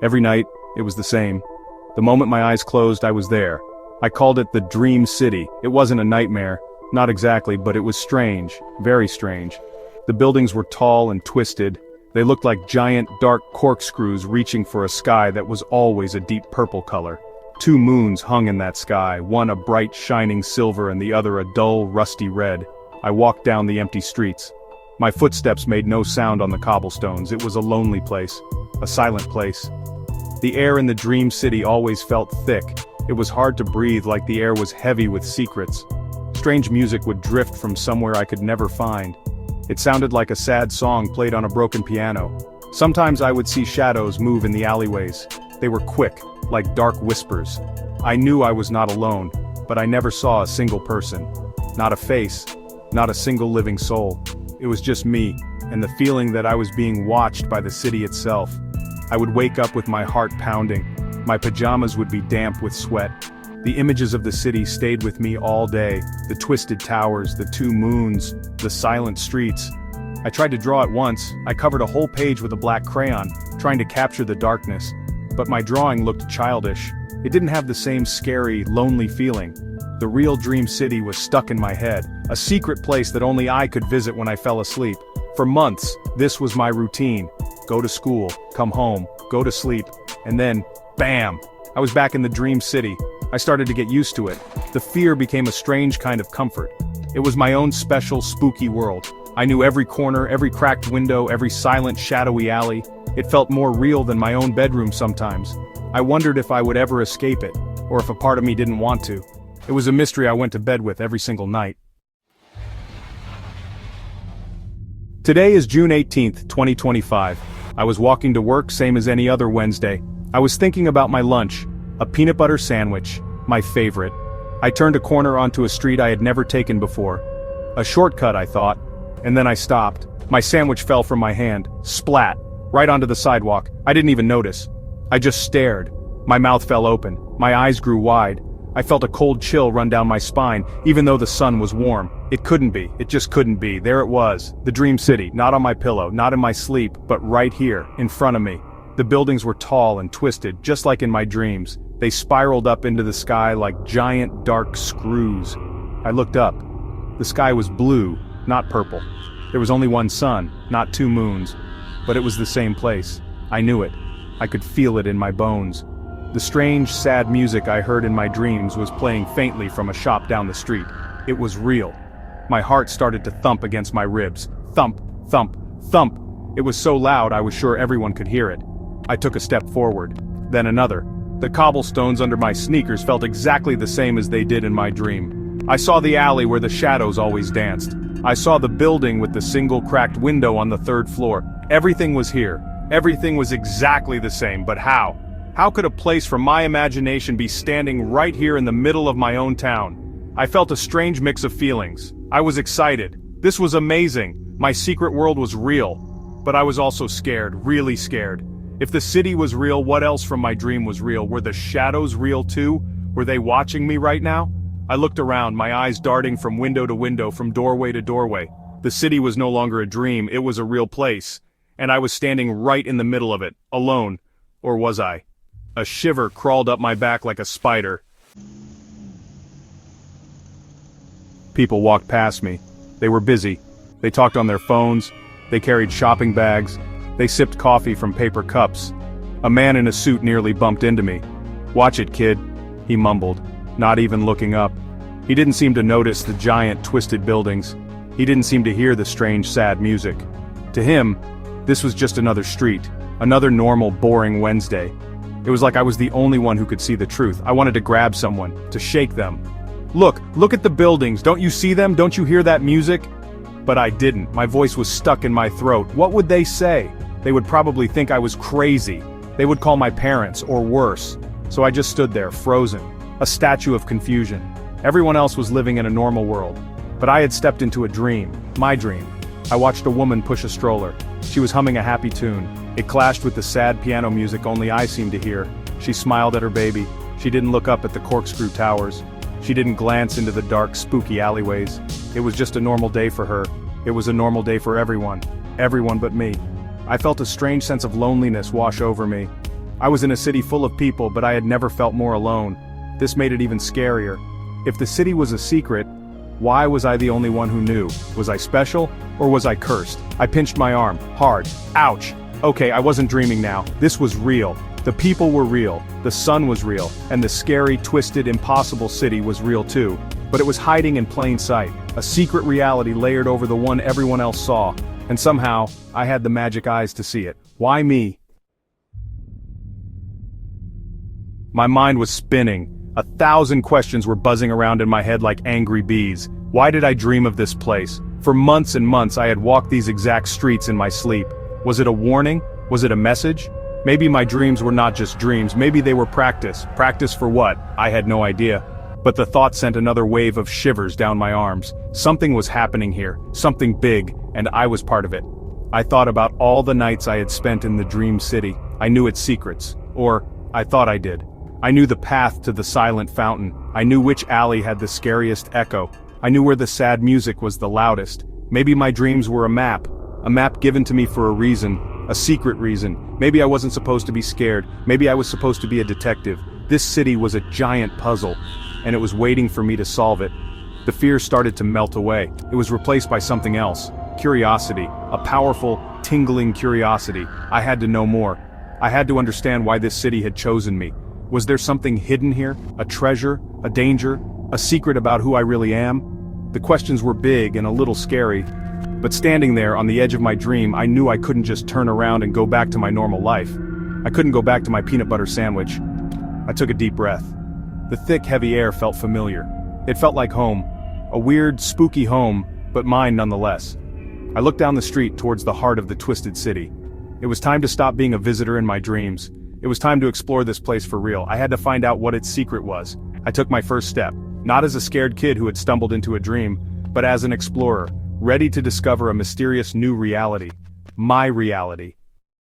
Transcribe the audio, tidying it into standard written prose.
Every night, it was the same. The moment my eyes closed, I was there. I called it the Dream City. It wasn't a nightmare. Not exactly, but it was strange. Very strange. The buildings were tall and twisted. They looked like giant, dark corkscrews reaching for a sky that was always a deep purple color. 2 moons hung in that sky, one a bright, shining silver and the other a dull, rusty red. I walked down the empty streets. My footsteps made no sound on the cobblestones. It was a lonely place. A silent place. The air in the Dream City always felt thick. It was hard to breathe, like the air was heavy with secrets. Strange music would drift from somewhere I could never find. It sounded like a sad song played on a broken piano. Sometimes I would see shadows move in the alleyways. They were quick, like dark whispers. I knew I was not alone, but I never saw a single person. Not a face, not a single living soul. It was just me, and the feeling that I was being watched by the city itself. I would wake up with my heart pounding. My pajamas would be damp with sweat. The images of the city stayed with me all day. The twisted towers, the 2 moons, the silent streets. I tried to draw it once. I covered a whole page with a black crayon, trying to capture the darkness. But my drawing looked childish. It didn't have the same scary, lonely feeling. The real Dream City was stuck in my head, a secret place that only I could visit when I fell asleep. For months, this was my routine. Go to school, come home, go to sleep, and then, bam! I was back in the Dream City. I started to get used to it. The fear became a strange kind of comfort. It was my own special, spooky world. I knew every corner, every cracked window, every silent, shadowy alley. It felt more real than my own bedroom sometimes. I wondered if I would ever escape it, or if a part of me didn't want to. It was a mystery I went to bed with every single night. Today is June 18th, 2025. I was walking to work, same as any other Wednesday. I was thinking about my lunch, a peanut butter sandwich, my favorite. I turned a corner onto a street I had never taken before. A shortcut, I thought, and then I stopped. My sandwich fell from my hand, splat, right onto the sidewalk. I didn't even notice. I just stared. My mouth fell open. My eyes grew wide. I felt a cold chill run down my spine, even though the sun was warm. It couldn't be. It just couldn't be. There it was. The Dream City, not on my pillow, not in my sleep, but right here, in front of me. The buildings were tall and twisted, just like in my dreams. They spiraled up into the sky like giant, dark screws. I looked up. The sky was blue, not purple. There was only one sun, not 2 moons. But it was the same place. I knew it. I could feel it in my bones. The strange, sad music I heard in my dreams was playing faintly from a shop down the street. It was real. My heart started to thump against my ribs. Thump, thump, thump. It was so loud I was sure everyone could hear it. I took a step forward, then another. The cobblestones under my sneakers felt exactly the same as they did in my dream. I saw the alley where the shadows always danced. I saw the building with the single cracked window on the 3rd floor. Everything was here. Everything was exactly the same, but how? How could a place from my imagination be standing right here in the middle of my own town? I felt a strange mix of feelings. I was excited. This was amazing. My secret world was real. But I was also scared, really scared. If the city was real, what else from my dream was real? Were the shadows real too? Were they watching me right now? I looked around, my eyes darting from window to window, from doorway to doorway. The city was no longer a dream, it was a real place. And I was standing right in the middle of it, alone. Or was I? A shiver crawled up my back like a spider. People walked past me. They were busy. They talked on their phones. They carried shopping bags. They sipped coffee from paper cups. A man in a suit nearly bumped into me. "Watch it, kid," he mumbled, not even looking up. He didn't seem to notice the giant, twisted buildings. He didn't seem to hear the strange, sad music. To him, this was just another street, another normal, boring Wednesday. It was like I was the only one who could see the truth. I wanted to grab someone, to shake them. Look at the buildings, don't you see them? Don't you hear that music? But I didn't. My voice was stuck in my throat. What would they say? They would probably think I was crazy. They would call my parents, or worse. So I just stood there, frozen, a statue of confusion. Everyone else was living in a normal world. But I had stepped into a dream, my dream. I watched a woman push a stroller. She was humming a happy tune. It clashed with the sad piano music only I seemed to hear. She smiled at her baby. She didn't look up at the corkscrew towers. She didn't glance into the dark, spooky alleyways. It was just a normal day for her. It was a normal day for everyone. Everyone but me. I felt a strange sense of loneliness wash over me. I was in a city full of people, but I had never felt more alone. This made it even scarier. If the city was a secret, why was I the only one who knew? Was I special, or was I cursed? I pinched my arm, hard. Ouch! Okay, I wasn't dreaming now. This was real. The people were real, the sun was real, and the scary, twisted, impossible city was real too. But it was hiding in plain sight, a secret reality layered over the one everyone else saw. And somehow, I had the magic eyes to see it. Why me? My mind was spinning. 1,000 questions were buzzing around in my head like angry bees. Why did I dream of this place? For months and months I had walked these exact streets in my sleep. Was it a warning? Was it a message? Maybe my dreams were not just dreams, maybe they were practice. Practice for what? I had no idea. But the thought sent another wave of shivers down my arms. Something was happening here, something big, and I was part of it. I thought about all the nights I had spent in the dream city. I knew its secrets. Or, I thought I did. I knew the path to the silent fountain. I knew which alley had the scariest echo. I knew where the sad music was the loudest. Maybe my dreams were a map given to me for a reason, a secret reason. Maybe I wasn't supposed to be scared. Maybe I was supposed to be a detective. This city was a giant puzzle, and it was waiting for me to solve it. The fear started to melt away. It was replaced by something else. Curiosity. A powerful, tingling curiosity. I had to know more. I had to understand why this city had chosen me. Was there something hidden here? A treasure? A danger? A secret about who I really am? The questions were big and a little scary, but standing there on the edge of my dream, I knew I couldn't just turn around and go back to my normal life. I couldn't go back to my peanut butter sandwich. I took a deep breath. The thick, heavy air felt familiar. It felt like home. A weird, spooky home, but mine nonetheless. I looked down the street towards the heart of the twisted city. It was time to stop being a visitor in my dreams. It was time to explore this place for real. I had to find out what its secret was. I took my first step, not as a scared kid who had stumbled into a dream, but as an explorer, ready to discover a mysterious new reality. My reality.